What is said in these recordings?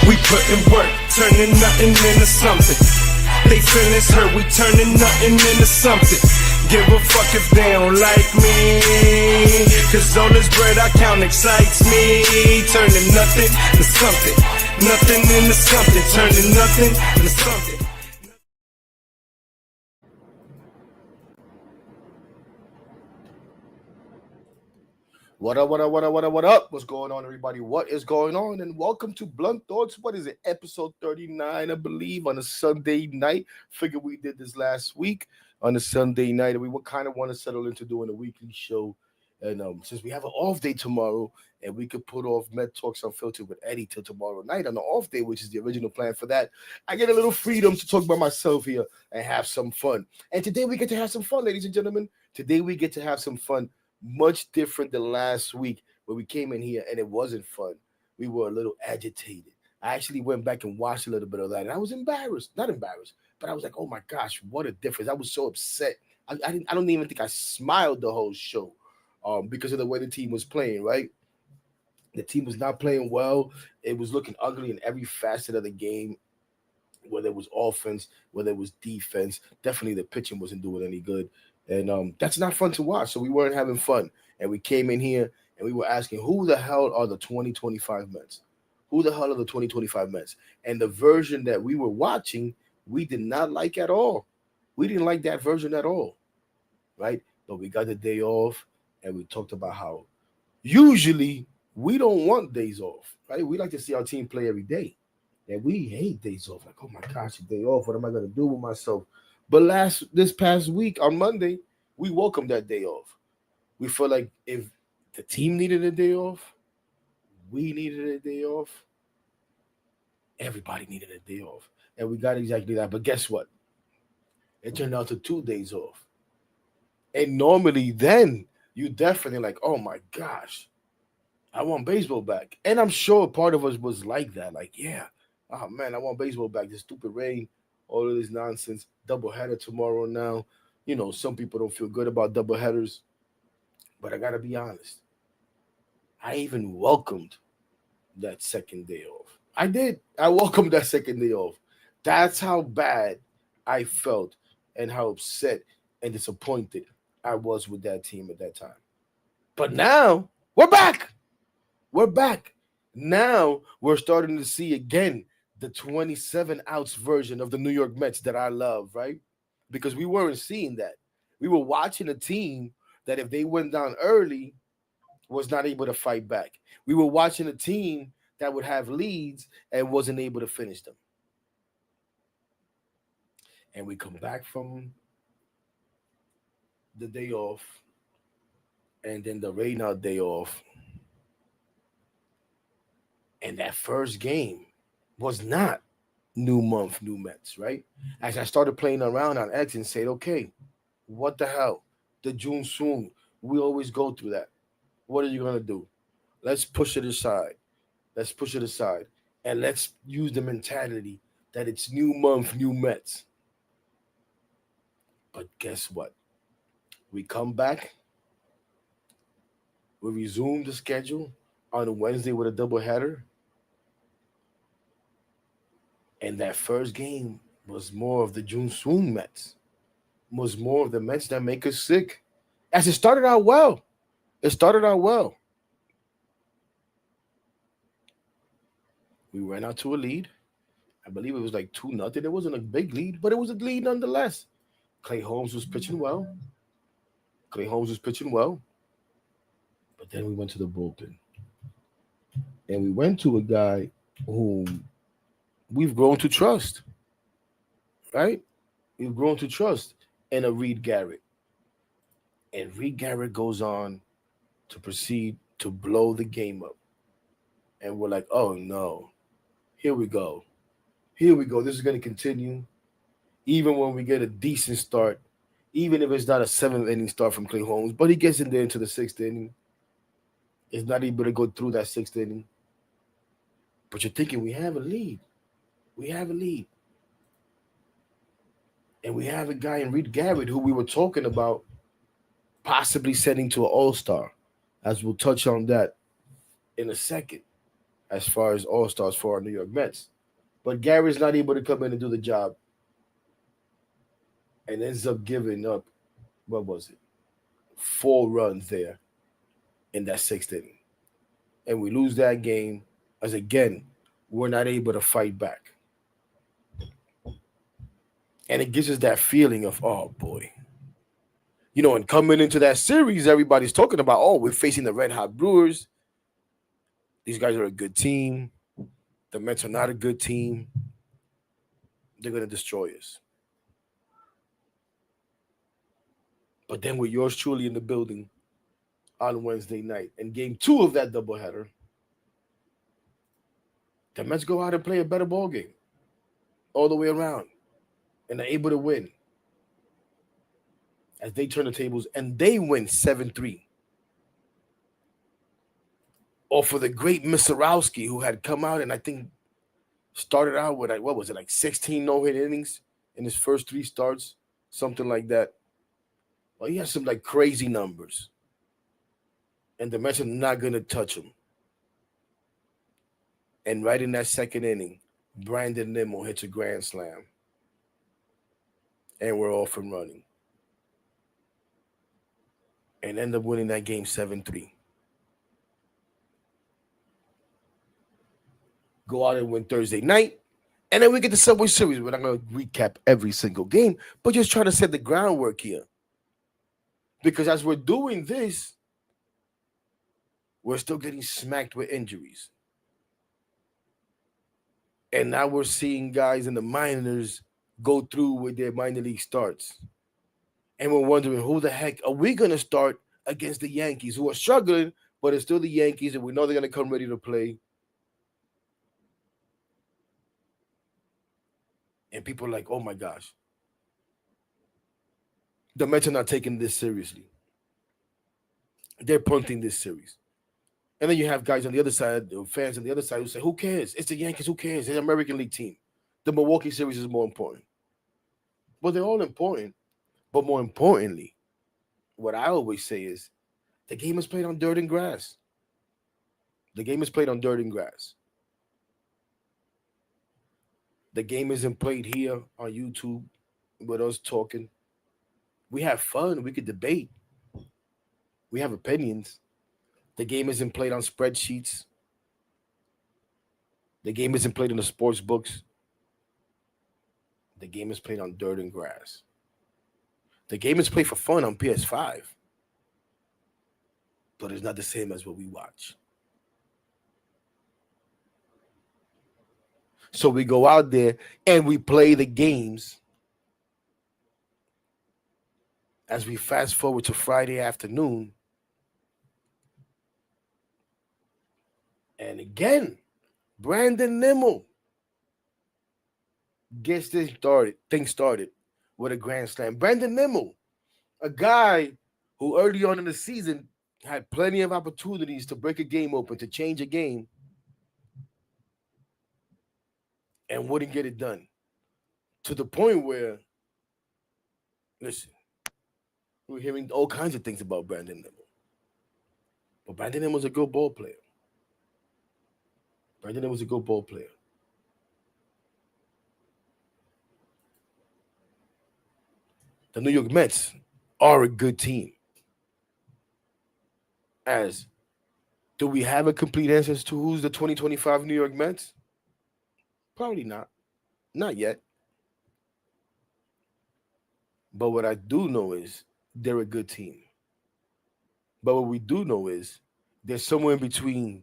We putting work, turning nothing into something. They feelings hurt, we turning nothing into something. Give a fuck if they don't like me, cause all this bread I count excites me. Turning nothing to something, nothing into something. Turning nothing into something. What up? What's going on, everybody? What is going on? And welcome to Blunt Thoughts. What is it? Episode 39, I believe, on a Sunday night. Figure we did this last week on a Sunday night, and we would kind of want to settle into doing a weekly show. And since we have an off day tomorrow, and we could put off Med Talks Unfiltered with Eddie till tomorrow night on the off day, which is the original plan for that, I get a little freedom to talk by myself here and have some fun. And today we get to have some fun, ladies and gentlemen. Today we get to have some fun. Much different than last week where we came in here and it wasn't fun. We were a little agitated. I actually went back and watched a little bit of that, and I was embarrassed. Not embarrassed, but I was like, "Oh my gosh, what a difference!" I was so upset. I don't even think I smiled the whole show, because of the way the team was playing. Right, the team was not playing well. It was looking ugly in every facet of the game. Whether it was offense, whether it was defense, definitely the pitching wasn't doing any good. And that's not fun to watch. So we weren't having fun. And we came in here and we were asking, who the hell are the 2025 Mets? Who the hell are the 2025 Mets? And the version that we were watching, we did not like at all. We didn't like that version at all, right? But we got the day off, and we talked about how usually we don't want days off, right? We like to see our team play every day. And we hate days off. Like, oh my gosh, a day off. What am I going to do with myself? But this past week on Monday, we welcomed that day off. We felt like if the team needed a day off, we needed a day off. Everybody needed a day off. And we got exactly that. But guess what? It turned out to 2 days off. And normally then you definitely like, oh my gosh, I want baseball back. And I'm sure part of us was like that. Like, yeah, oh man, I want baseball back. This stupid rain. All of this nonsense, doubleheader tomorrow now. You know, some people don't feel good about doubleheaders, but I got to be honest. I even welcomed that second day off. I did. I welcomed that second day off. That's how bad I felt and how upset and disappointed I was with that team at that time. But now we're back. We're back. Now we're starting to see again the 27 outs version of the New York Mets that I love, right? Because we weren't seeing that. We were watching a team that if they went down early was not able to fight back. We were watching a team that would have leads and wasn't able to finish them. And we come back from the day off and then the rain out day off. And that first game was not new month, new Mets, right? As I started playing around on X and said, okay, what the hell? The June swing. We always go through that. What are you going to do? Let's push it aside. Let's push it aside. And let's use the mentality that it's new month, new Mets. But guess what? We come back. We resume the schedule on a Wednesday with a doubleheader. And that first game was more of the June Swoon Mets, was more of the Mets that make us sick. As it started out well. It started out well. We ran out to a lead. I believe it was like 2-0. It wasn't a big lead, but it was a lead nonetheless. Clay Holmes was pitching well. But then we went to the bullpen. And we went to a guy whom we've grown to trust, right? We've grown to trust in a Reed Garrett. And Reed Garrett goes on to proceed to blow the game up. And we're like, oh, no. Here we go. This is going to continue. Even when we get a decent start, even if it's not a 7th inning start from Clay Holmes, but he gets in there into the 6th inning. It's not able to go through that 6th inning. But you're thinking we have a lead. And we have a guy in Reed Garrett who we were talking about possibly sending to an all-star, as we'll touch on that in a second. as far as all stars for our New York Mets. But Gary's not able to come in and do the job and ends up giving up, what was it, 4 runs there in that sixth inning. And we lose that game as, again, we're not able to fight back. And it gives us that feeling of, oh boy. And coming into that series, everybody's talking about, oh, we're facing the Red Hot Brewers. These guys are a good team. The Mets are not a good team. They're going to destroy us. But then with yours truly in the building on Wednesday night, and game 2 of that doubleheader, the Mets go out and play a better ball game all the way around, and they're able to win as they turn the tables, and they win 7-3. Or for the great Misarowski, who had come out and I think started out with, what was it, like 16 no-hit innings in his first 3 starts, something like that. Well, he has some like crazy numbers. And the Mets are not going to touch him. And right in that second inning, Brandon Nimmo hits a grand slam. And we're off and running. And end up winning that game 7-3. Go out and win Thursday night. And then we get the Subway Series. We're not going to recap every single game, but just trying to set the groundwork here. Because as we're doing this, we're still getting smacked with injuries. And now we're seeing guys in the minors go through with their minor league starts. And we're wondering, who the heck are we going to start against the Yankees, who are struggling, but it's still the Yankees, and we know they're going to come ready to play. And people are like, oh my gosh. The Mets are not taking this seriously. They're punting this series. And then you have guys on the other side, fans on the other side who say, who cares? It's the Yankees, who cares? It's an American League team. The Milwaukee series is more important. Well, they're all important. But more importantly, what I always say is, the game is played on dirt and grass. The game is played on dirt and grass. The game isn't played here on YouTube with us talking. We have fun. We could debate. We have opinions. The game isn't played on spreadsheets. The game isn't played in the sports books. The game is played on dirt and grass. The game is played for fun on PS5. But it's not the same as what we watch. So we go out there and we play the games. As we fast forward to Friday afternoon. And again, Brandon Nimmo gets this started with a grand slam. Brandon Nimmo, a guy who early on in the season had plenty of opportunities to break a game open, to change a game, and wouldn't get it done. To the point where, listen, we're hearing all kinds of things about Brandon Nimmo. But Brandon Nimmo's a good ball player. Brandon Nimmo's a good ball player. The New York Mets are a good team. As, do we have a complete answer as to who's the 2025 New York Mets? Probably not. Not yet. But what I do know is they're a good team. But what we do know is there's somewhere in between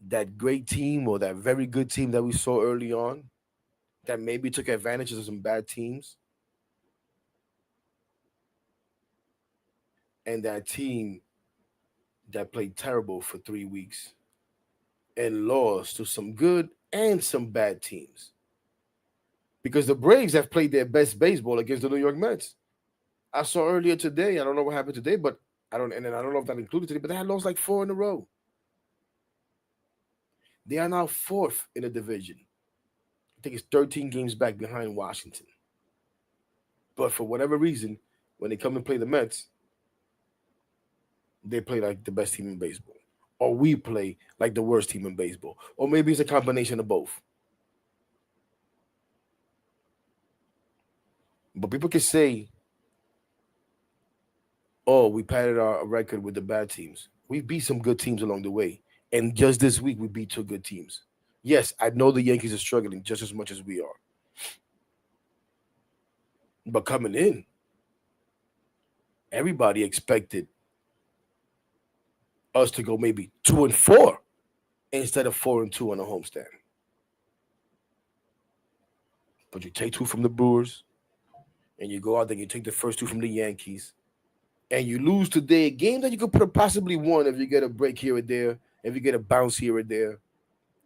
that great team or that very good team that we saw early on that maybe took advantage of some bad teams, and that team that played terrible for 3 weeks and lost to some good and some bad teams. Because the Braves have played their best baseball against the New York Mets. I saw earlier today, I don't know what happened today, but I don't know if that included today, but they had lost like 4 in a row. They are now 4th in the division. I think it's 13 games back behind Washington. But for whatever reason, when they come and play the Mets, they play like the best team in baseball. or we play like the worst team in baseball, or maybe it's a combination of both. But people can say, "Oh, we padded our record with the bad teams." We beat some good teams along the way, and just this week we beat two good teams. Yes, I know the Yankees are struggling just as much as we are, but coming in, everybody expected us to go maybe 2-4 instead of 4-2 on a homestand. But you take two from the Brewers, and you go out there and you take the first two from the Yankees, and you lose today, a game that you could have possibly won if you get a break here or there, if you get a bounce here or there,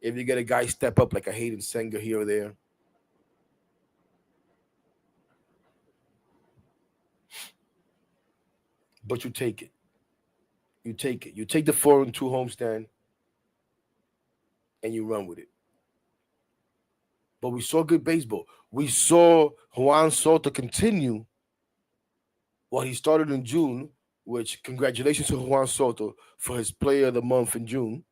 if you get a guy step up like a Hayden Senga here or there. But you take it. You take it. You take the 4-2 homestand and you run with it. But we saw good baseball. We saw Juan Soto continue what he started in June, which congratulations to Juan Soto for his player of the month in June.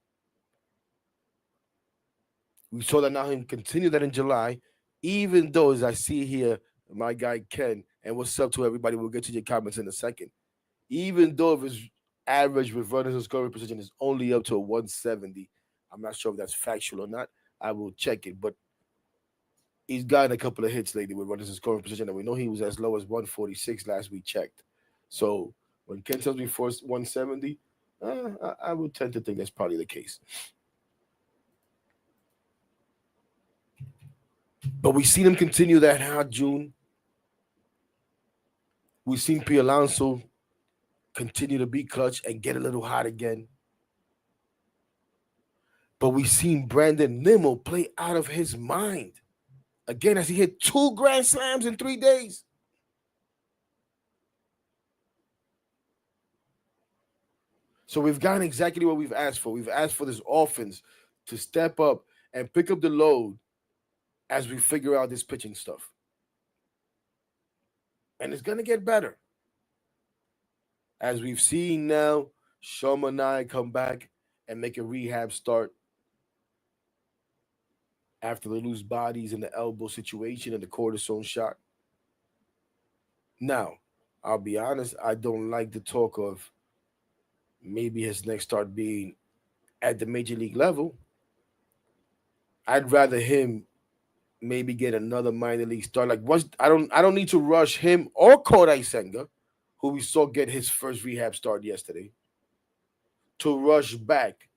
We saw that now him continue that in July, even though, as I see here, my guy Ken, and what's up to everybody, we'll get to your comments in a second. Even though if his average with runners in scoring position is only up to a 170, I'm not sure if that's factual or not. I will check it, but he's gotten a couple of hits lately with runners in scoring position, and we know he was as low as 146 last we checked. So when Ken tells me for 170, I would tend to think that's probably the case. But we've seen him continue that hot June. We've seen P. Alonso continue to be clutch and get a little hot again. But we've seen Brandon Nimmo play out of his mind. Again, as he hit 2 grand slams in 3 days. So we've gotten exactly what we've asked for. We've asked for this offense to step up and pick up the load as we figure out this pitching stuff. And it's going to get better. As we've seen now, Shoma and I come back and make a rehab start after the loose bodies and the elbow situation and the cortisone shot. Now, I'll be honest, I don't like the talk of maybe his next start being at the major league level. I'd rather him maybe get another minor league start. Like I don't need to rush him or Kodai Senga, who we saw get his first rehab start yesterday, to rush back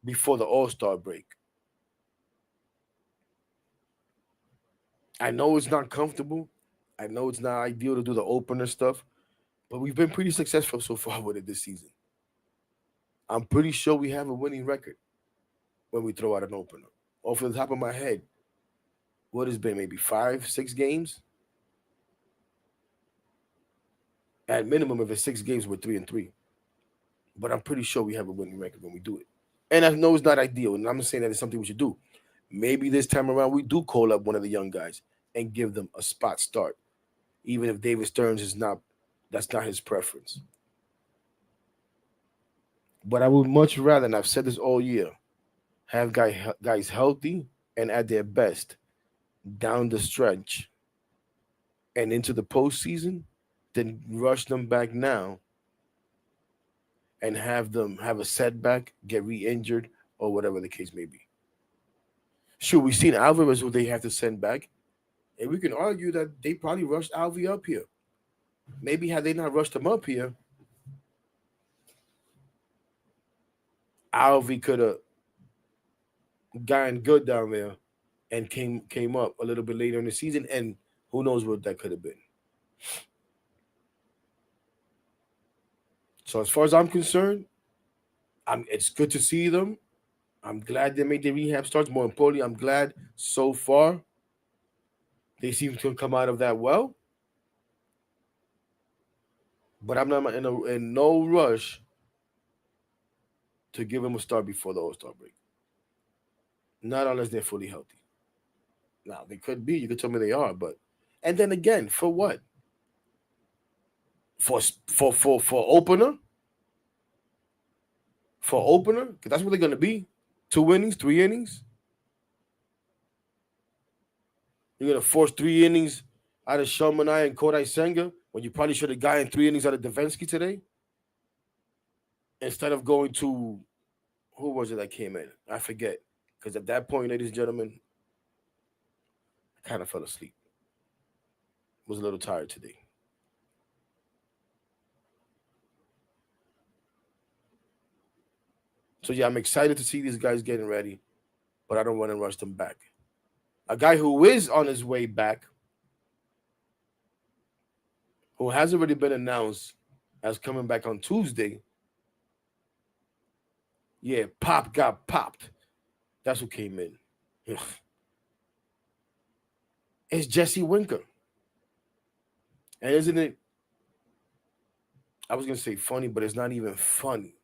before the All-Star break. I know it's not comfortable. I know it's not ideal to do the opener stuff, but we've been pretty successful so far with it this season. I'm pretty sure we have a winning record when we throw out an opener. Off the top of my head, what has been maybe 5-6 games? At minimum, if it's 6 games, we're 3-3. But I'm pretty sure we have a winning record when we do it. And I know it's not ideal, and I'm not saying that it's something we should do. Maybe this time around we do call up one of the young guys and give them a spot start, even if David Stearns that's not his preference. But I would much rather, and I've said this all year, have guys healthy and at their best down the stretch and into the postseason than rush them back now and have them have a setback, get re-injured, or whatever the case may be. Sure, we've seen Alvarez who they have to send back, and we can argue that they probably rushed Alvi up here. Maybe had they not rushed him up here, Alvi could have gotten good down there and came up a little bit later in the season, and who knows what that could have been. So as far as I'm concerned, it's good to see them. I'm glad they made the rehab starts. More importantly, I'm glad so far they seem to come out of that well. But I'm not in no rush to give them a start before the All-Star break. Not unless they're fully healthy. Now, they could be. You could tell me they are, but... And then again, for what? For opener? for opener, because that's what they're gonna be. 2 innings, 3 innings. You're gonna force 3 innings out of Shermanai and Kodai Senga when you probably should have gotten 3 innings out of Davinsky today, instead of going to who was it that came in? I forget. Because at that point, ladies and gentlemen, I kind of fell asleep. Was a little tired today. So yeah, I'm excited to see these guys getting ready, but I don't want to rush them back. A guy who is on his way back, who has already been announced as coming back on Tuesday. Yeah, Pop got popped. That's who came in. It's Jesse Winker. And isn't it? I was going to say funny, but it's not even funny.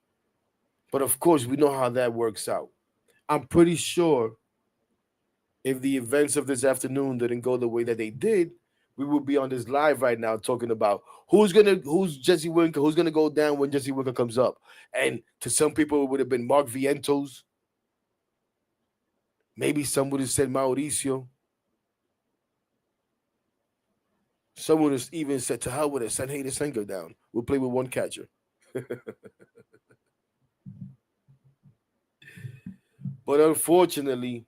But of course, we know how that works out. I'm pretty sure if the events of this afternoon didn't go the way that they did, we would be on this live right now talking about who's Jesse Winker, who's gonna go down when Jesse Winker comes up. And to some people, it would have been Mark Vientos. Maybe some would have said Mauricio. Some would have even said to hell with it, send Hayden Senga down. We'll play with one catcher. But unfortunately,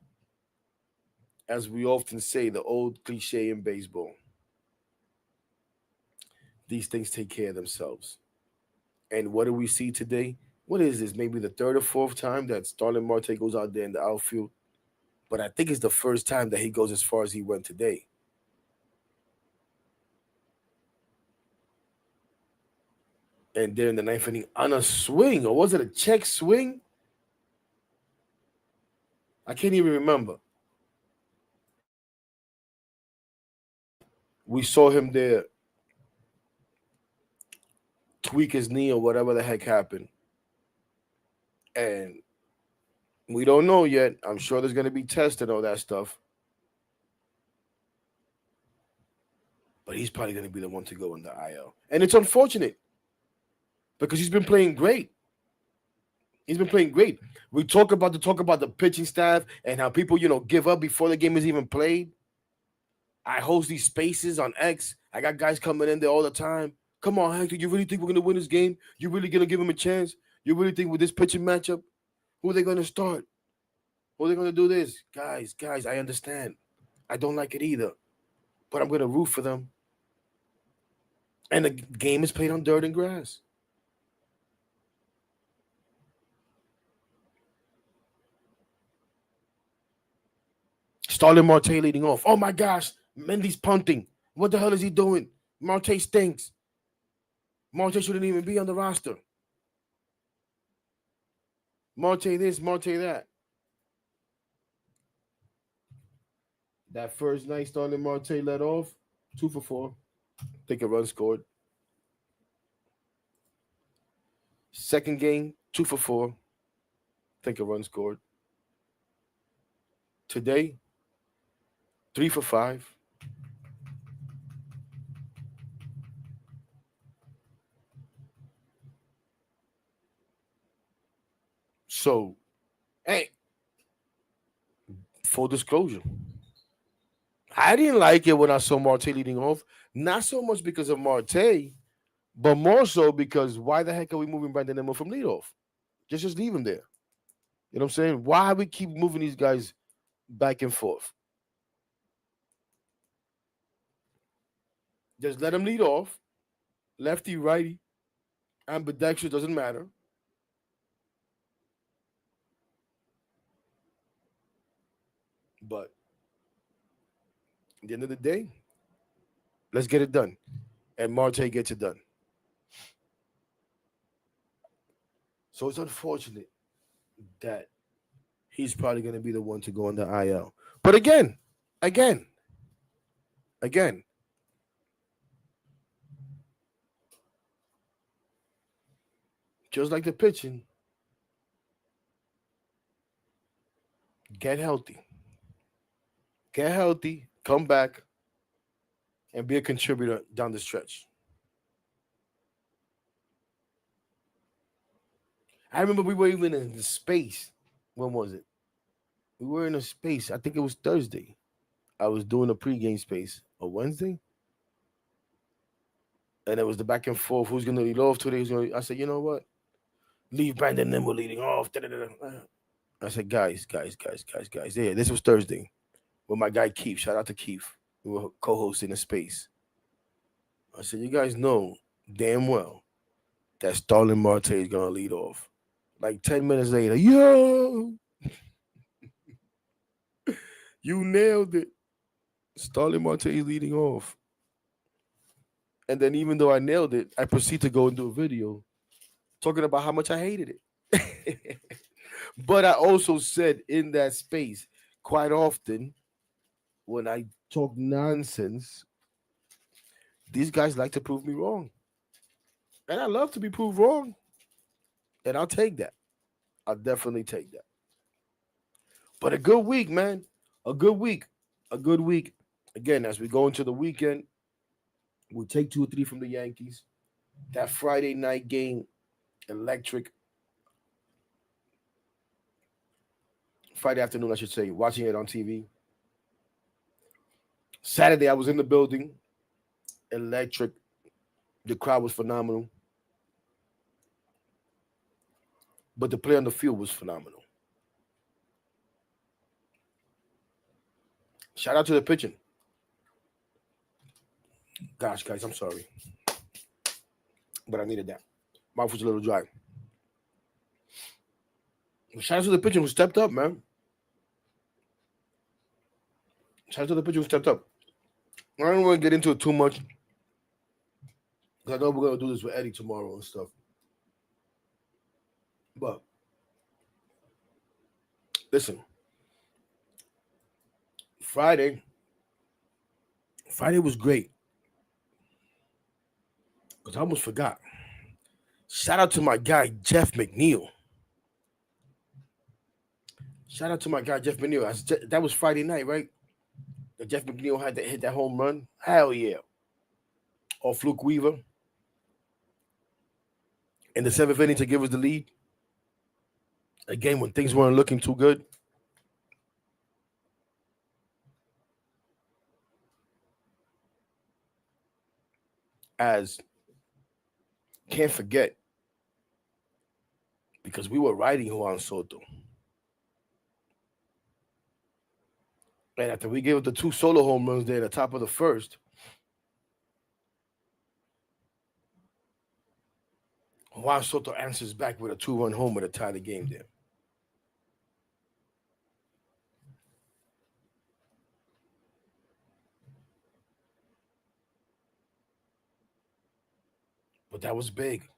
as we often say, the old cliche in baseball, these things take care of themselves. And what do we see today? What is this? Maybe the third or fourth time that Starlin Marte goes out there in the outfield. But I think it's the first time that he goes as far as he went today. And then in the ninth inning, on a swing, or was it a check swing? I can't even remember. We saw him there tweak his knee or whatever the heck happened. And we don't know yet. I'm sure there's going to be tests and all that stuff. But he's probably going to be the one to go in the IL. And it's unfortunate because he's been playing great. He's been playing great. We talk about the pitching staff and how people, give up before the game is even played. I host these spaces on X. I got guys coming in there all the time. Come on, Hector, you really think we're going to win this game? You really going to give him a chance? You really think with this pitching matchup, who are they going to start? Who are they going to do this? Guys, I understand. I don't like it either. But I'm going to root for them. And the game is played on dirt and grass. Starlin Marte leading off. Oh my gosh, Mendy's punting. What the hell is he doing? Marte stinks. Marte shouldn't even be on the roster. Marte this, Marte that. That first night Starlin Marte led off, 2 for 4. Think a run scored. Second game, 2 for 4. Think a run scored. Today, 3 for 5. So, hey, full disclosure. I didn't like it when I saw Marte leading off. Not so much because of Marte, but more so because why the heck are we moving Brandon Nimmo from leadoff? Just leave him there. You know what I'm saying? Why we keep moving these guys back and forth? Just let him lead off. Lefty, righty, ambidextrous, doesn't matter. But at the end of the day, let's get it done. And Marte gets it done. So it's unfortunate that he's probably going to be the one to go on the IL. But again, just like the pitching, get healthy. Get healthy, come back, and be a contributor down the stretch. I remember we were even in the space. When was it? We were in a space. I think it was Thursday. I was doing a pregame space. Or Wednesday? And it was the back and forth. Who's gonna lead off today? I said, you know what? Leave Brandon and we're leading off. Da-da-da-da. I said, guys. Yeah, this was Thursday. With my guy Keith. Shout out to Keith. We were co-hosting a space. I said, you guys know damn well that Starlin Marte is gonna lead off. Like 10 minutes later, yo, you nailed it. Starlin Marte is leading off. And then even though I nailed it, I proceed to go and do a video talking about how much I hated it. But I also said in that space, quite often, when I talk nonsense, these guys like to prove me wrong. And I love to be proved wrong. And I'll take that. I'll definitely take that. But a good week, man. A good week. A good week. Again, as we go into the weekend, we'll take 2 or 3 from the Yankees. That Friday night game, electric. Friday afternoon, I should say, watching it on TV. Saturday, I was in the building, electric. The crowd was phenomenal. But the play on the field was phenomenal. Shout out to the pitching. Gosh, guys, I'm sorry. But I needed that. Mouth was a little dry. Shout out to the pitching who stepped up, man. Shout out to the pitcher who stepped up. I don't want to get into it too much. Because I know we're going to do this with Eddie tomorrow and stuff. But, listen. Friday was great. Because I almost forgot. Shout out to my guy, Jeff McNeil. That was Friday night, right? That Jeff McNeil had to hit that home run. Hell yeah. Or Fluke Weaver. In the 7th inning to give us the lead. Again, when things weren't looking too good. As can't forget, because we were riding Juan Soto. And after we gave up the 2 solo home runs there at the top of the first, Juan Soto answers back with a 2-run homer to tie the game there. But that was big.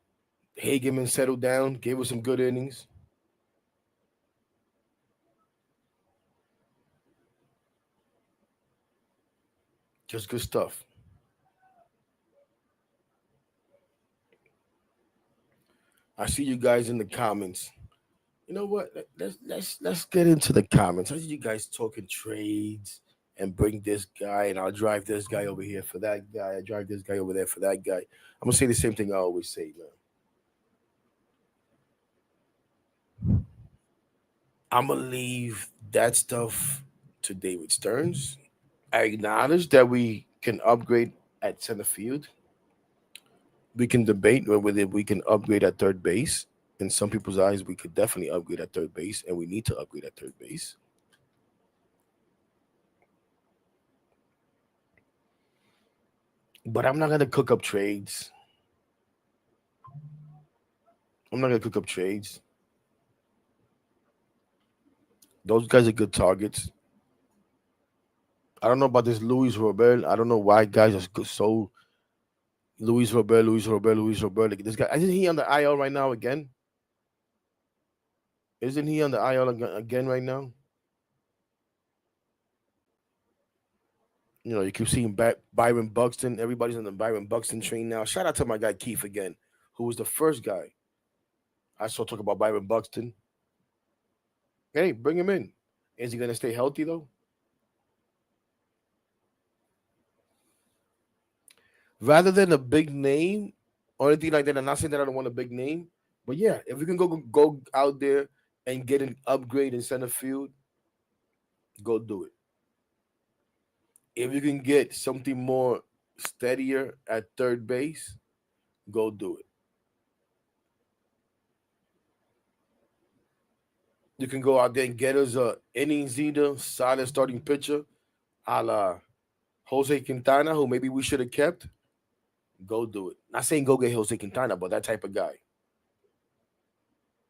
Hageman settled down, gave us some good innings. Just good stuff. I see you guys in the comments. You know what? Let's get into the comments. I see you guys talking trades and bring this guy, and I'll drive this guy over here for that guy. I drive this guy over there for that guy. I'm gonna say the same thing I always say, man. I'm gonna leave that stuff to David Stearns. I acknowledge that we can upgrade at center field. We can debate whether we can upgrade at third base. In some people's eyes, we could definitely upgrade at third base, and we need to upgrade at third base. But I'm not gonna cook up trades. Those guys are good targets. I don't know about this Luis Robert. I don't know why guys are so Luis Robert. Like this guy, isn't he on the IL right now again? Isn't he on the IL again right now? You know, you keep seeing Byron Buxton. Everybody's on the Byron Buxton train now. Shout out to my guy Keith again, who was the first guy I saw talk about Byron Buxton. Hey, bring him in. Is he going to stay healthy, though? Rather than a big name or anything like that, I'm not saying that I don't want a big name, But yeah, if we can go out there and get an upgrade in center field, go do it. If you can get something more steadier at third base, go do it. You can go out there and get us a innings eater, solid starting pitcher, a la Jose Quintana, who maybe we should have kept. Go do it. Not saying go get Jose Quintana, but that type of guy.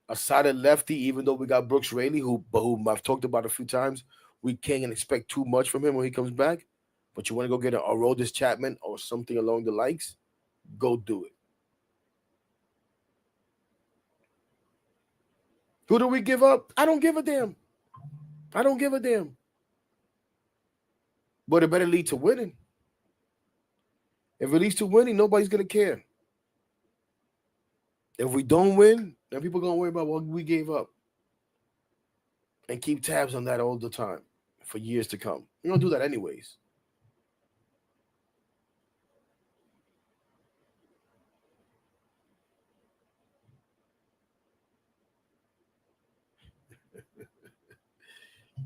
A solid lefty, even though we got Brooks Raley, whom I've talked about a few times, we can't expect too much from him when he comes back. But you want to go get a Aroldis Chapman or something along the likes, go do it. Who do we give up? I don't give a damn. I don't give a damn. But it better lead to winning. If it leads to winning, nobody's gonna care. If we don't win, then people gonna worry about what we gave up and keep tabs on that all the time for years to come. We don't do that anyways.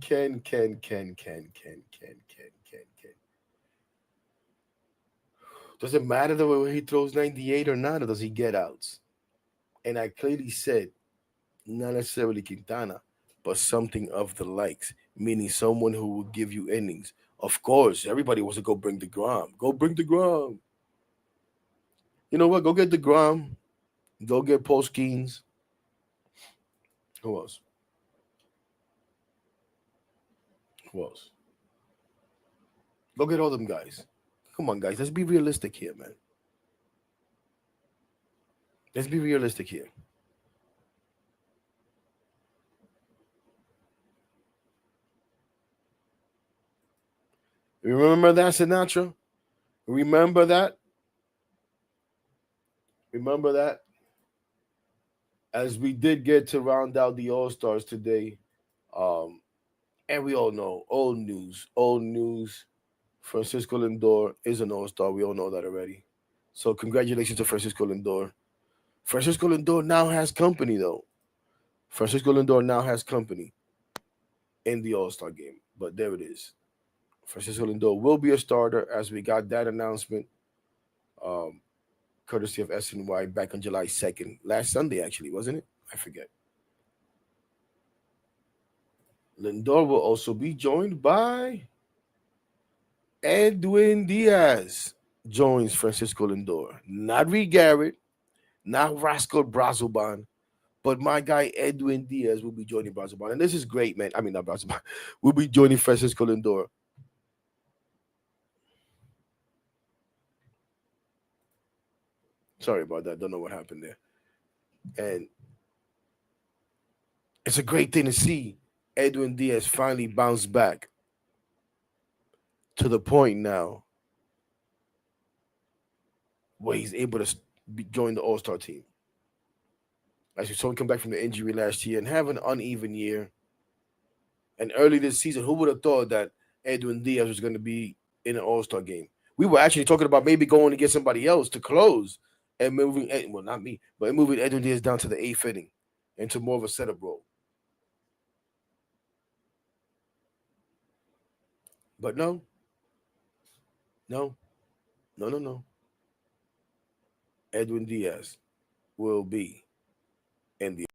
Ken. Does it matter the way he throws 98 or not, or does he get outs? And I clearly said, not necessarily Quintana, but something of the likes, meaning someone who will give you innings. Of course, everybody wants to go bring the Grom. Go bring the Grom. You know what? Go get the Grom. Go get Postkins. Who else? Who else? Go get all them guys. Come on, guys. Let's be realistic here, man. Let's be realistic here. Remember that, Sinatra? Remember that? Remember that? As we did get to round out the All Stars today, um, and we all know, old news, old news. Francisco Lindor is an All Star. We all know that already. So congratulations to Francisco Lindor. Francisco Lindor now has company, though. Francisco Lindor now has company in the All Star game. But there it is. Francisco Lindor will be a starter as we got that announcement, um, courtesy of SNY back on July 2nd. Last Sunday, actually, wasn't it? I forget. Lindor will also be joined by Edwin Diaz. Joins Francisco Lindor. Not Reed Garrett, not Rascal Brazoban, but my guy Edwin Diaz will be joining Brazoban. And this is great, man. I mean, not Brazoban. We'll be joining Francisco Lindor. Sorry about that. Don't know what happened there. And it's a great thing to see Edwin Diaz finally bounce back to the point now where he's able to join the All Star team. As we saw him come back from the injury last year and have an uneven year. And early this season, who would have thought that Edwin Diaz was going to be in an All Star game? We were actually talking about maybe going to get somebody else to close and moving, well, not me, but moving Edwin Diaz down to the eighth inning into more of a setup role. But no, no, no. Edwin Diaz will be in the.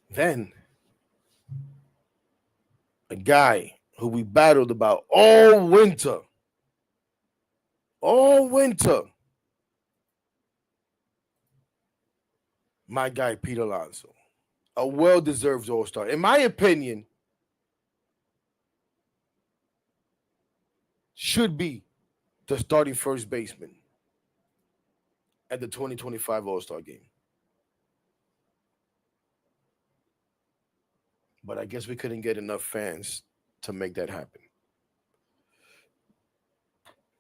Then a guy who we battled about all winter, my guy Pete Alonso, a well-deserved All-Star. In my opinion, should be the starting first baseman at the 2025 All-Star game. But I guess we couldn't get enough fans to make that happen.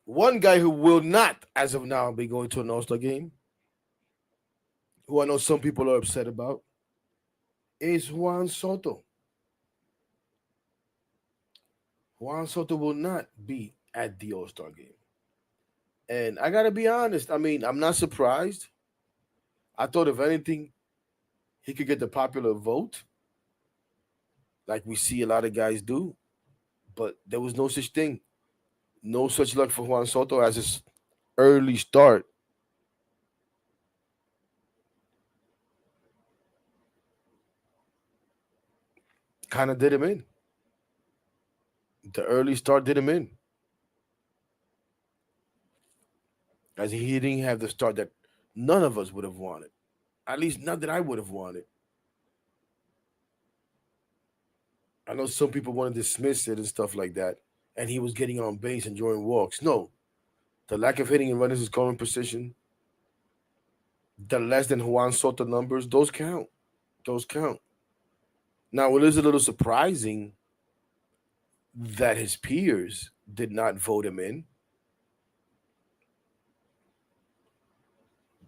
One guy who will not, as of now, be going to an All-Star game, who I know some people are upset about, is Juan Soto. Juan Soto will not be at the All-Star game. And I gotta be honest. I mean, I'm not surprised. I thought if anything, he could get the popular vote, like we see a lot of guys do. But there was no such thing. No such luck for Juan Soto as his early start kind of did him in. The early start did him in, as he didn't have the start that none of us would have wanted. At least not that I would have wanted. I know some people want to dismiss it and stuff like that, and he was getting on base and drawing walks. No, the lack of hitting and runners in scoring position, the less than Juan Soto numbers, those count. Those count. Now, it is a little surprising that his peers did not vote him in.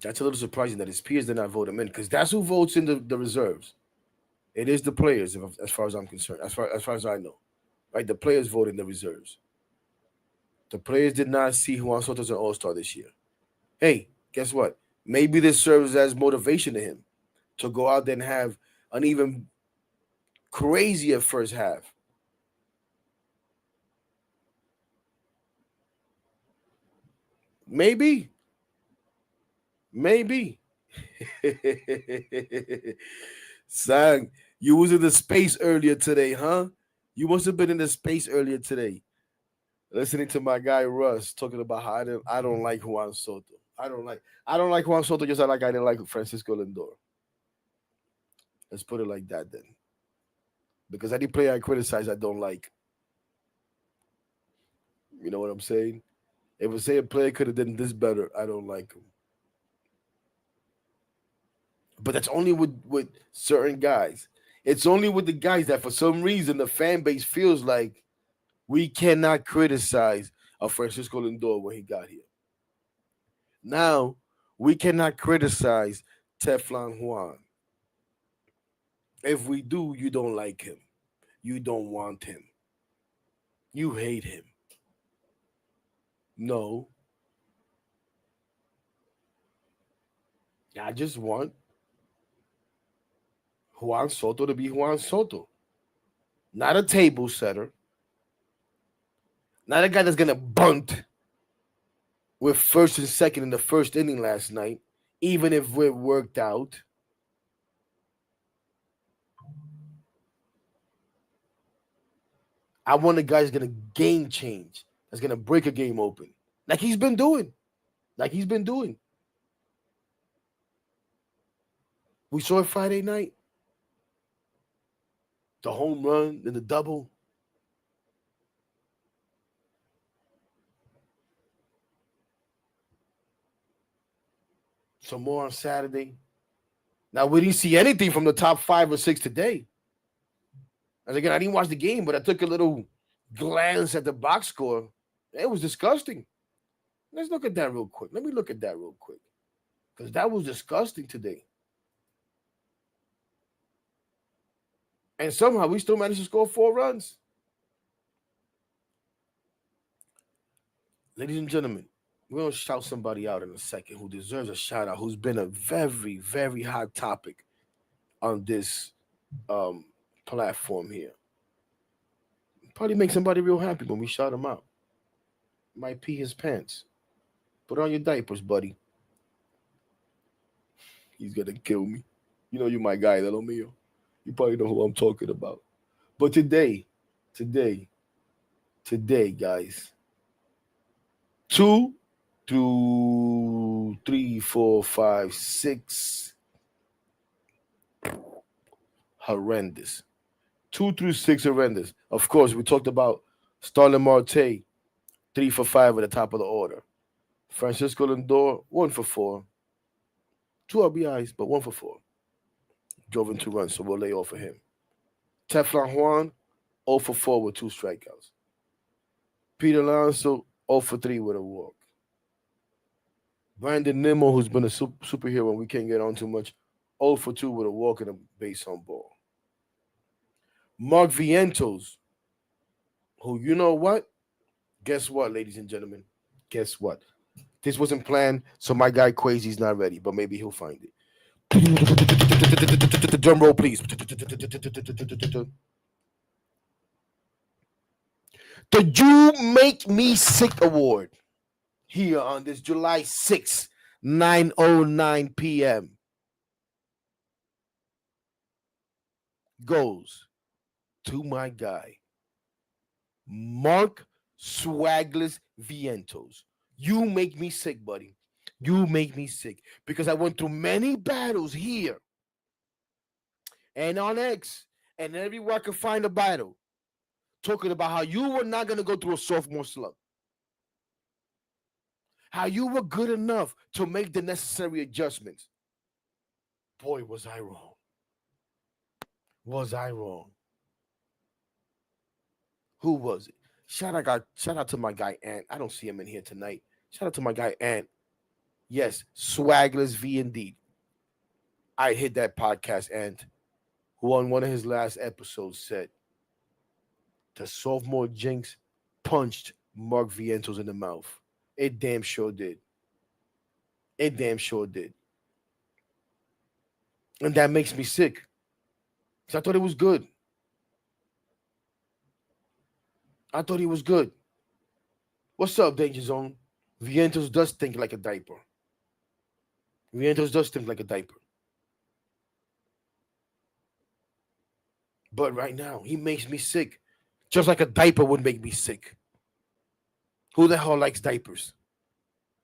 That's a little surprising that his peers did not vote him in because that's who votes in the reserves. It is the players, as far as I'm concerned, as far as I know. Right? The players vote in the reserves. The players did not see Juan Soto as an all-star this year. Hey, guess what? Maybe this serves as motivation to him to go out there and have an even crazier first half. Maybe. Maybe. Sang, you was in the space earlier today, huh? You must have been in the space earlier today, listening to my guy Russ talking about how I don't like Juan Soto. I don't like Juan Soto just like I didn't like Francisco Lindor. Let's put it like that then. Because any player I criticize, I don't like. You know what I'm saying? If I say a player could have done this better, I don't like him. But that's only with certain guys. It's only with the guys that for some reason the fan base feels like we cannot criticize a Francisco Lindor when he got here. Now we cannot criticize Teflon Juan. If we do, you don't like him. You don't want him. You hate him. No, I just want Juan Soto to be Juan Soto, not a table setter, not a guy that's gonna bunt with first and second in the first inning last night, even if it worked out. I want a guy that's gonna game change, that's gonna break a game open, like he's been doing, like he's been doing. We saw it Friday night, the home run and the double. Some more on Saturday. Now we didn't see anything from the top 5 or 6 today. As again, I didn't watch the game, but I took a little glance at the box score. It was disgusting. Let's look at that real quick. Let me look at that real quick. Because that was disgusting today. And somehow we still managed to score 4 runs. Ladies and gentlemen, we're going to shout somebody out in a second who deserves a shout out, who's been a very, very hot topic on this um, platform here. Probably make somebody real happy when we shout him out. Might pee his pants. Put on your diapers, buddy. He's gonna kill me. You know you my guy, little Mio. You probably know who I'm talking about. But today, today, guys, 2 through 3, 4, 5, 6, horrendous. 2 through 6 horrendous. Of course, we talked about Starlin Marte, 3 for 5 at the top of the order. Francisco Lindor, 1 for 4. 2 RBIs, but 1 for 4. Drove in 2 runs, so we'll lay off of him. Teflon Juan, 0 for 4 with 2 strikeouts. Peter Alonso, 0 for 3 with a walk. Brandon Nimmo, who's been a superhero and we can't get on too much, 0 for 2 with a walk and a base on ball. Mark Vientos, who, you know what? Guess what, ladies and gentlemen? Guess what? This wasn't planned, so my guy Crazy's not ready, but maybe he'll find it. Drum roll, please. The You Make Me Sick Award here on this July 6th, 9:09 p.m. goes to my guy, Mark Swagless Vientos. You make me sick, buddy. You make me sick because I went through many battles here and on X and everywhere I could find a battle talking about how you were not going to go through a sophomore slump, how you were good enough to make the necessary adjustments. Boy, was I wrong. Was I wrong? Who was it? Shout out to my guy Ant. I don't see him in here tonight. Shout out to my guy Ant. Yes, Swagless V indeed. I hit that podcast, Ant, who on one of his last episodes said the sophomore jinx punched Mark Vientos in the mouth. It damn sure did. It damn sure did. And that makes me sick. Because I thought it was good. I thought he was good. What's up, Danger Zone? Vientos does think like a diaper. Vientos does think like a diaper. But right now, he makes me sick. Just like a diaper would make me sick. Who the hell likes diapers?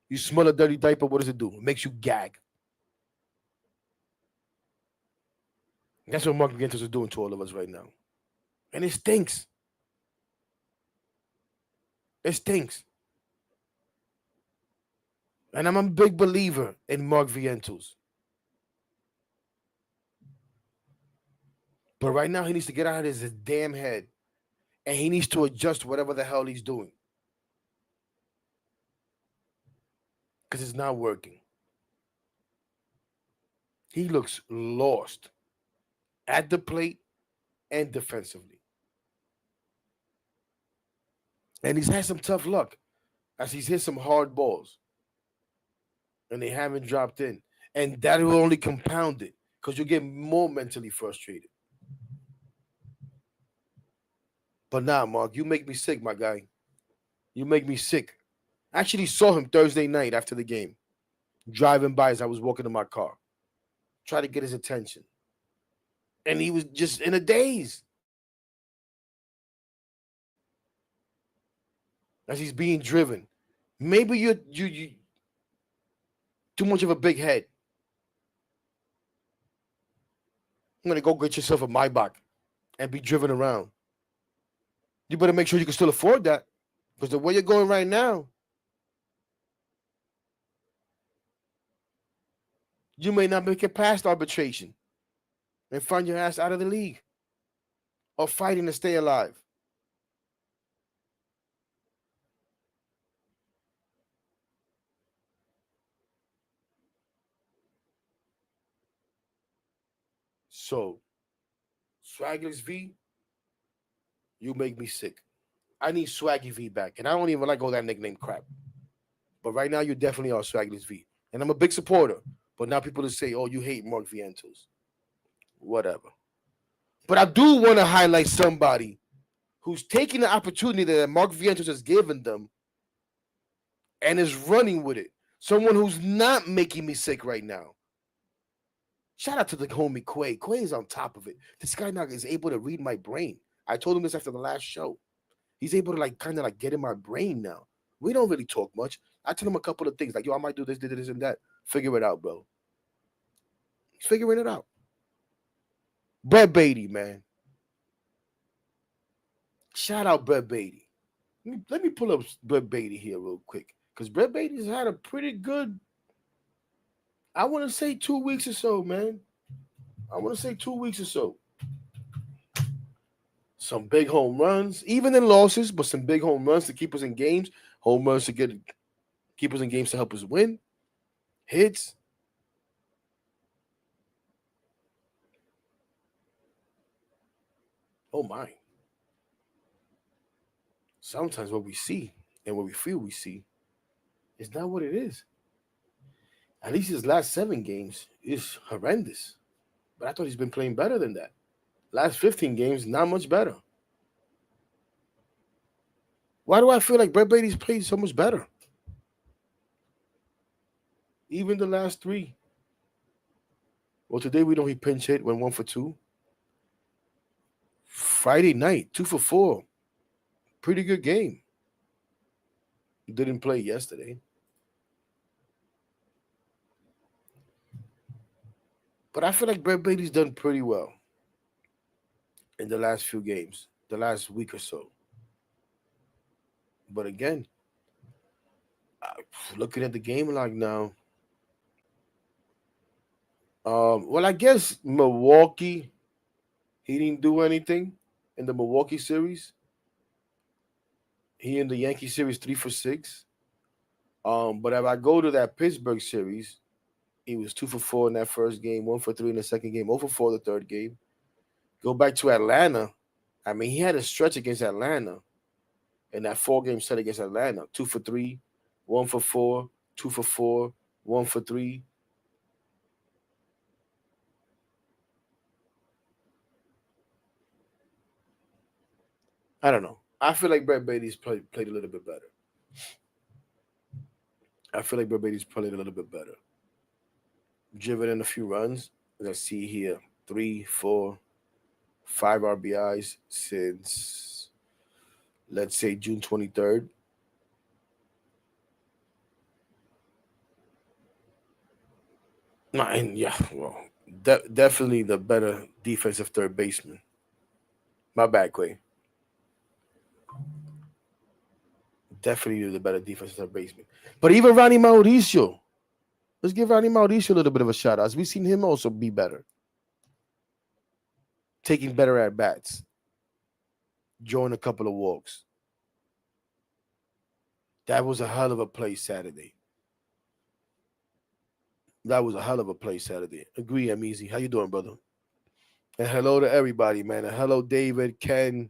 You smell a dirty diaper, what does it do? It makes you gag. That's what Mark Vientos is doing to all of us right now. And it stinks. It stinks. And I'm a big believer in Mark Vientos. But right now, he needs to get out of his damn head. And he needs to adjust whatever the hell he's doing. Because it's not working. He looks lost at the plate and defensively. And he's had some tough luck as he's hit some hard balls. And they haven't dropped in. And that will only compound it because you'll get more mentally frustrated. But nah, Mark, you make me sick, my guy. You make me sick. I actually saw him Thursday night after the game, driving by as I was walking to my car. Try to get his attention. And he was just in a daze. As he's being driven. Maybe you too much of a big head. I'm gonna go get yourself a Maybach and be driven around. You better make sure you can still afford that. Because the way you're going right now, you may not make it past arbitration and find your ass out of the league or fighting to stay alive. So, Swagless V, you make me sick. I need Swaggy V back. And I don't even like all that nickname crap. But right now, you definitely are Swagless V. And I'm a big supporter. But now people will say, oh, you hate Mark Vientos. Whatever. But I do want to highlight somebody who's taking the opportunity that Mark Vientos has given them and is running with it. Someone who's not making me sick right now. Shout out to the homie Quay. Quay is on top of it. This guy now is able to read my brain. I told him this after the last show. He's able to kind of get in my brain now. We don't really talk much. I tell him a couple of things like, yo, I might do this, and that. Figure it out, bro. He's figuring it out. Brett Beatty, man. Shout out Brett Beatty. Let me pull up Brett Beatty here real quick. Because Brett Beatty's had a pretty good, I want to say 2 weeks or so, man. I want to say 2 weeks or so. Some big home runs, even in losses, but some big home runs to keep us in games. Home runs to keep us in games to help us win. Hits. Oh, my. Sometimes what we see and what we feel we see It's not what it is. At least his last 7 games is horrendous. But I thought he's been playing better than that. Last 15 games, not much better. Why do I feel like Brett Baty's played so much better? Even the last 3. Well, today we know he pinch hit, went 1 for 2. Friday night, 2 for 4. Pretty good game. Didn't play yesterday. But I feel like Brett Baty's done pretty well in the last few games, the last week or so. But again, looking at the game like now, well, I guess Milwaukee, he didn't do anything in the Milwaukee series. He in the Yankee series 3 for 6. But if I go to that Pittsburgh series, he was 2 for 4 in that first game, 1 for 3 in the second game, 0 for 4 the third game. Go back to Atlanta. I mean, he had a stretch against Atlanta in that 4-game set against Atlanta. 2 for 3, 1 for 4, 2 for 4, 1 for 3. I don't know. I feel like Brett Baty's played a little bit better. I feel like Brett Baty's played a little bit better. Driven in a few runs. Let's see here. 3, 4, 5 RBIs since, let's say, June 23rd. And yeah, well, definitely the better defensive third baseman. My bad, Quay. Definitely the better defensive third baseman. But even Ronnie Mauricio, let's give Ronnie Mauricio a little bit of a shout out. We've seen him also be better, taking better at bats, drawing a couple of walks. That was a hell of a play Saturday. That was a hell of a play Saturday. Agree, I'm easy. How you doing, brother? And hello to everybody, man. And hello, David, Ken,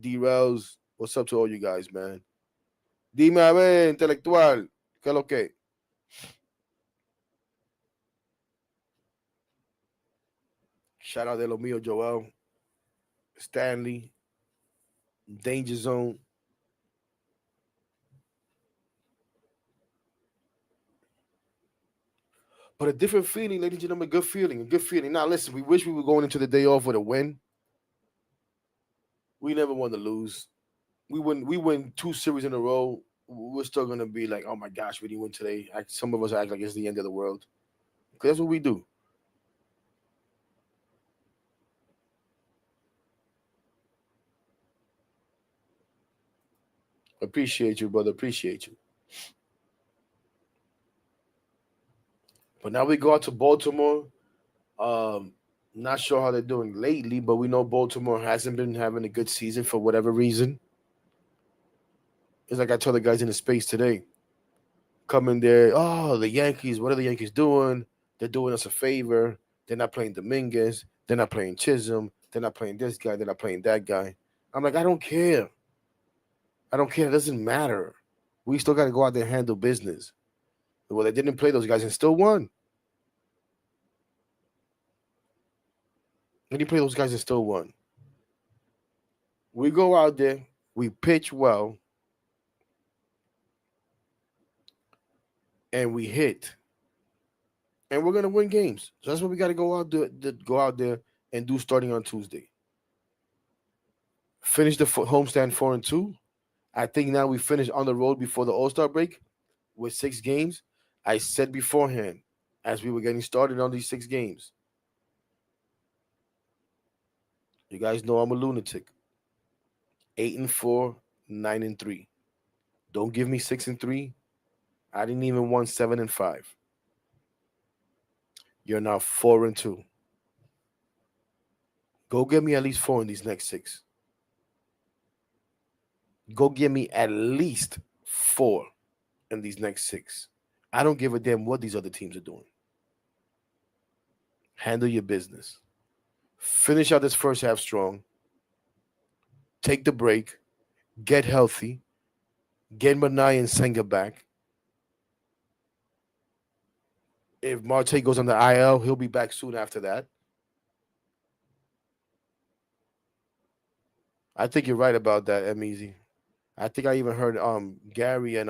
D-Rels. What's up to all you guys, man? Dime a ver, intelectual. ¿Qué es lo que? Shout out de lo mío, Joel, Stanley, Danger Zone. But a different feeling, ladies and gentlemen, good feeling, a good feeling. Now, listen, we wish we were going into the day off with a win. We never want to lose. We win 2 series in a row. We're still going to be like, oh my gosh, we didn't win today. Some of us act like it's the end of the world. Because that's what we do. Appreciate you, brother. Appreciate you. But now we go out to Baltimore. Not sure how they're doing lately, but we know Baltimore hasn't been having a good season for whatever reason. It's like I told the guys in the space today. Coming there, oh, the Yankees, what are the Yankees doing? They're doing us a favor. They're not playing Dominguez. They're not playing Chisholm. They're not playing this guy. They're not playing that guy. I'm like, I don't care. I don't care. It doesn't matter. We still got to go out there and handle business. Well, they didn't play those guys and still won. They didn't play those guys and still won. We go out there. We pitch well. And we hit. And we're going to win games. So that's what we got to go out there and do starting on Tuesday. Finish the homestand 4-2. I think now we finish on the road before the All-Star break with 6 games. I said beforehand, as we were getting started on these 6 games, you guys know I'm a lunatic. 8-4, 9-3. Don't give me 6-3. I didn't even want 7-5. You're now 4-2. Go get me at least 4 in these next 6. Go get me at least 4 in these next 6. I don't give a damn what these other teams are doing. Handle your business. Finish out this first half strong. Take the break. Get healthy. Get Manai and Senga back. If Marte goes on the IL, he'll be back soon after that. I think you're right about that, Easy. I think I even heard Gary and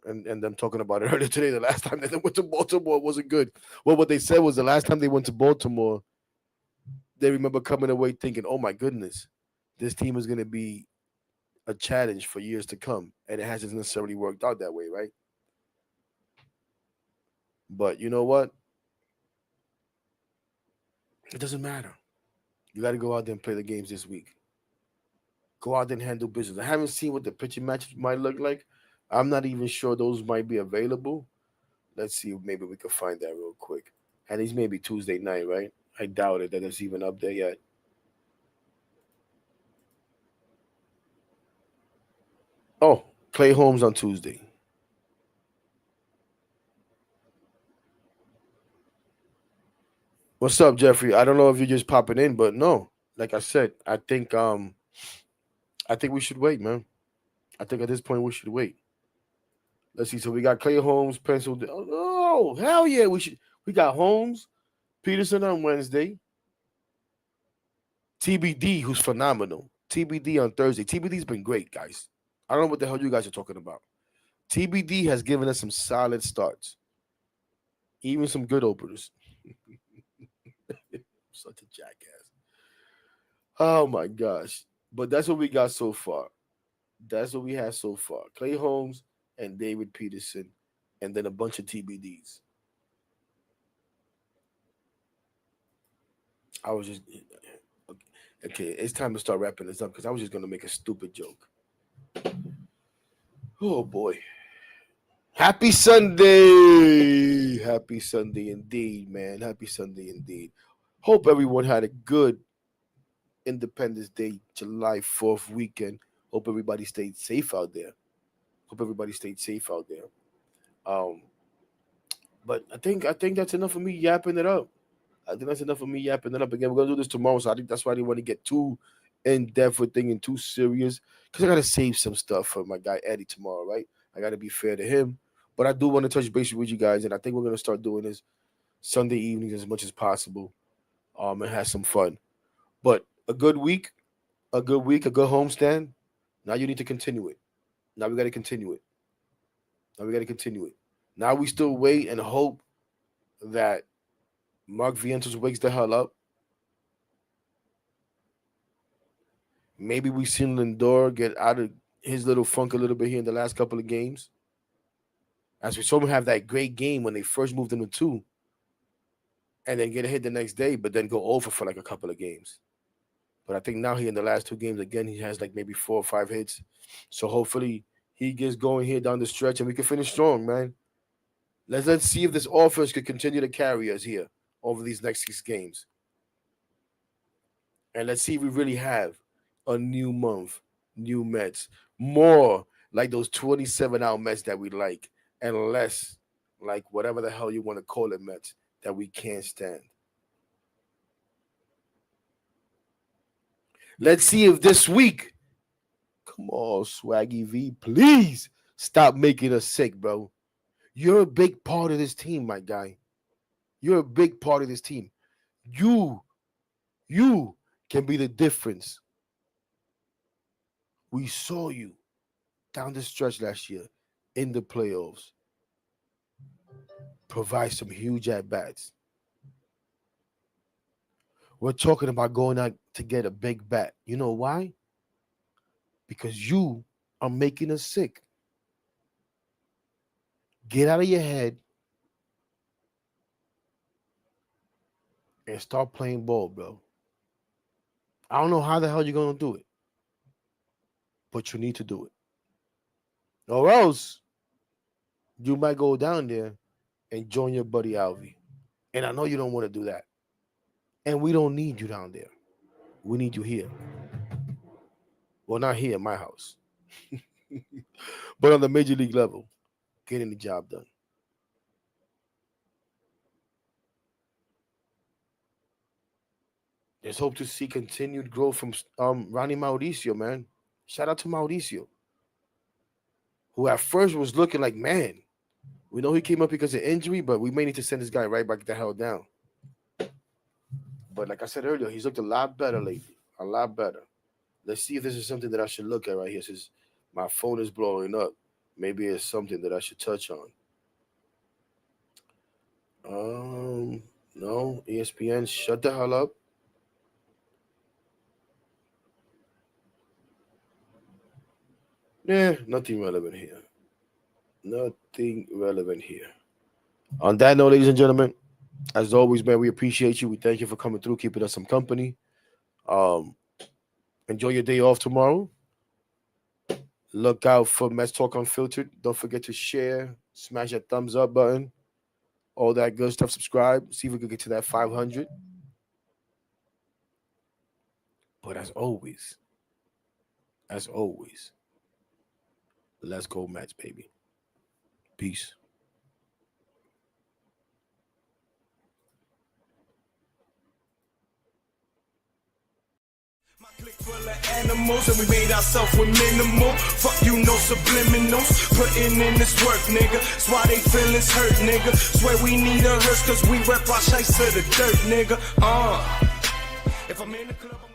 them talking about it earlier today. The last time they went to Baltimore wasn't good. Well, what they said was the last time they went to Baltimore, they remember coming away thinking, "Oh my goodness, this team is going to be a challenge for years to come," and it hasn't necessarily worked out that way, right? But you know what? It doesn't matter. You got to go out there and play the games this week. Go out there and handle business. I haven't seen what the pitching matches might look like. I'm not even sure those might be available. Let's see if maybe we can find that real quick. And it's maybe Tuesday night, right? I doubt it that it's even up there yet. Oh, Clay Holmes on Tuesday. What's up, Jeffrey? I don't know if you're just popping in, but no. Like I said, I think we should wait, man. I think at this point we should wait. Let's see. So we got Clay Holmes penciled. Oh, hell yeah, we should. We got Holmes, Peterson on Wednesday. TBD, who's phenomenal. TBD on Thursday. TBD's been great, guys. I don't know what the hell you guys are talking about. TBD has given us some solid starts, even some good openers. Such a jackass. Oh my gosh. But that's what we got so far. That's what we have so far. Clay Holmes and David Peterson, and then a bunch of TBDs. I was just okay. It's time to start wrapping this up because I was just gonna make a stupid joke. Oh boy. Happy Sunday. Happy Sunday indeed, man. Happy Sunday indeed. Hope everyone had a good Independence Day, July 4th weekend. Hope everybody stayed safe out there. Hope everybody stayed safe out there. Um, but I think that's enough of me yapping it up. I think that's enough of me yapping it up. Again, we're gonna do this tomorrow, so I think that's why I didn't want to get too in depth with thing and too serious. Because I gotta save some stuff for my guy Eddie tomorrow, right? I gotta be fair to him. But I do want to touch base with you guys, and I think we're gonna start doing this Sunday evenings as much as possible. And have some fun. But a good week, a good homestand. Now you need to continue it. Now we gotta continue it. Now we gotta continue it. Now we still wait and hope that Mark Vientos wakes the hell up. Maybe we seen Lindor get out of his little funk a little bit here in the last couple of games. As we saw him have that great game when they first moved him to two, and then get a hit the next day, but then go over for like a couple of games. But I think now he in the last two games again he has like maybe 4 or 5 hits. So hopefully he gets going here down the stretch and we can finish strong, man. Let's see if this offense could continue to carry us here over these next 6 games. And let's see if we really have a new month, new Mets. More like those 27 out Mets that we like, and less like whatever the hell you want to call it Mets that we can't stand. Let's see if this week, come on, Swaggy V, please stop making us sick, bro. You're a big part of this team, my guy. You're a big part of this team. You, you can be the difference. We saw you down the stretch last year in the playoffs. Provide some huge at bats. We're talking about going out to get a big bat. You know why? Because you are making us sick. Get out of your head and start playing ball, bro. I don't know how the hell you're going to do it, but you need to do it. Or else you might go down there and join your buddy Alvy. And I know you don't want to do that. And we don't need you down there. We need you here. Well, not here in my house, but on the major league level, getting the job done. There's hope to see continued growth from Ronnie Mauricio, man. Shout out to Mauricio, who at first was looking like, man, We know he came up because of injury, but we may need to send this guy right back the hell down. But like I said earlier, he's looked a lot better lately. A lot better. Let's see if this is something that I should look at right here. Since my phone is blowing up, maybe it's something that I should touch on. No, ESPN, shut the hell up. Yeah, nothing relevant here. Nothing relevant here. On that note, ladies and gentlemen, as always, man, we appreciate you. We thank you for coming through, keeping us some company. Enjoy your day off tomorrow. Look out for Mets Talk Unfiltered. Don't forget to share, smash that thumbs up button, all that good stuff. Subscribe. See if we can get to that 500. But as always, let's go Mets, baby. Peace. Click full of animals and we made ourselves with minimal. Fuck you, no subliminals. Putting in this work, nigga. That's why they feelings hurt, nigga. Swear we need a hearse cause we rep our shites to the dirt, nigga. If I'm in the club.